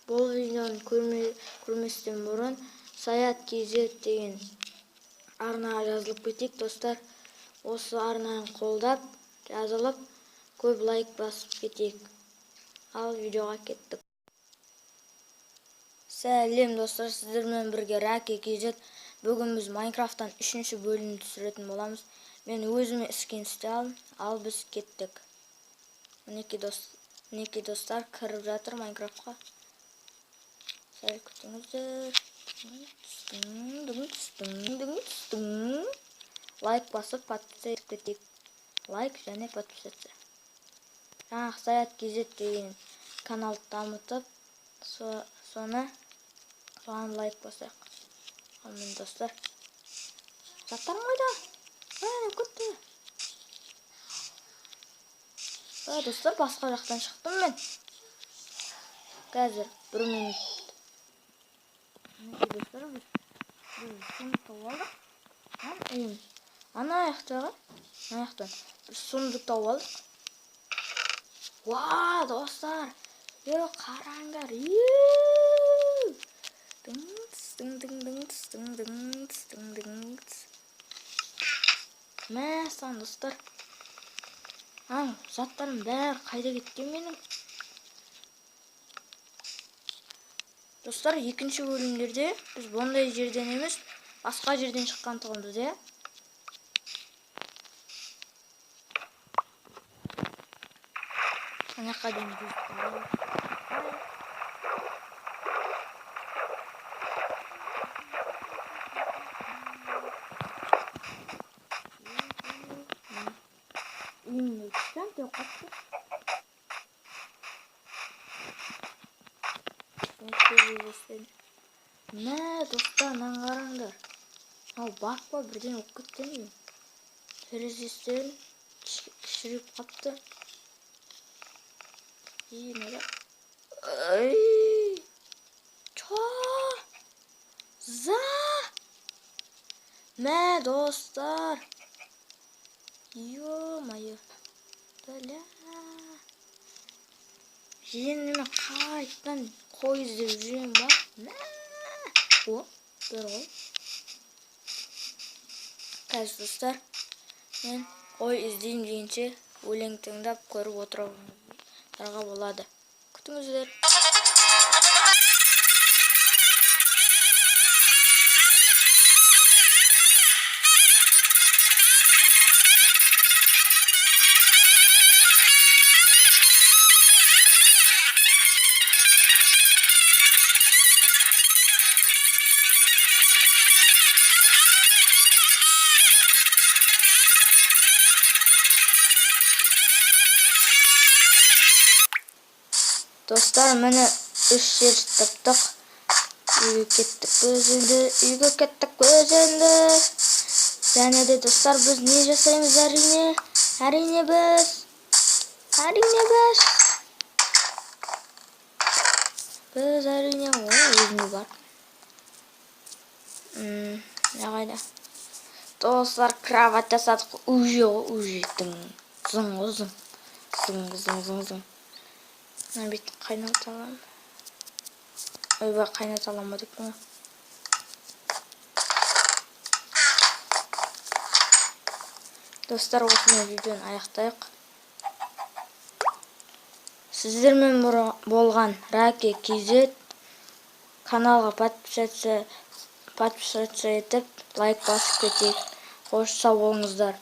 Бұл видеоны көрместен бұрын Саят KZ деген арнаға жазылып кетейік, достар. Осы арнаны қолдап, жазылып, көп лайк басып кетейік. Ал видеоға кеттік. Сәлем, достар, сіздермен бірге Раки KZ. Бүгін біз Майнкрафттан 3-ші бөлімді түсіретін боламыз. Мен өзіме іскен істе алдым, ал біз кеттік. Мінекей достар, кіріп жатыр Майнкрафтқа. Сәл күтіңіздер. Лайк басып, подписаться етіп кетейік. Лайк және подписаться. Жаңағы Саят KZ деген каналды дамытып, соған лайк басайық. Алмен, достар. Заттарым қайда? Көтті. Достар, басқа жақтан шықтым мен. Қазір 1 минут. Достар, біз сундық тауып алдық. Ана аяқтан біз сундық тауып алдық. Вау, достар, қараңдар. Мәсән, достар. Заттарым бәрі қайда кеткен менің? Достар, 2-ші бөлімдерде біз бұндай жерден емес, басқа жерден шыққан тұғымыз, е? Ана қаден жүз бар. Үйімді түстен төу қапты. Мә, достар, қараңдар. Ал бақпа, бірден оқып кеткен ең. Терезестерін кішіріп қапты. Мә, достар. Ё-майо. Бәлә. Женіме қайтан қой іздеп жүрем ба? Мә. О, бір ғой. Қазір, достар, мен қой іздейм дейінше өлең тыңдап көріп отыруға болады. Күтіңіздер. Достар, мені 3 жер таптық. Үйге кеттік өзенді. Және де, достар, біз не жасаймыз әрине? Әрине біз. Біз әрине өзіне бар. Не қайда? Достар, кровать жасадық. Үжеттің. Зың. Бет қайната алам. Ойбай, қайната аламадық мұны. Достар, осымен видеоны аяқтайық. Сіздермен болған Раки KZ. Каналға подписаться етіп, лайк басып кетейік. Қош сау болыңыздар.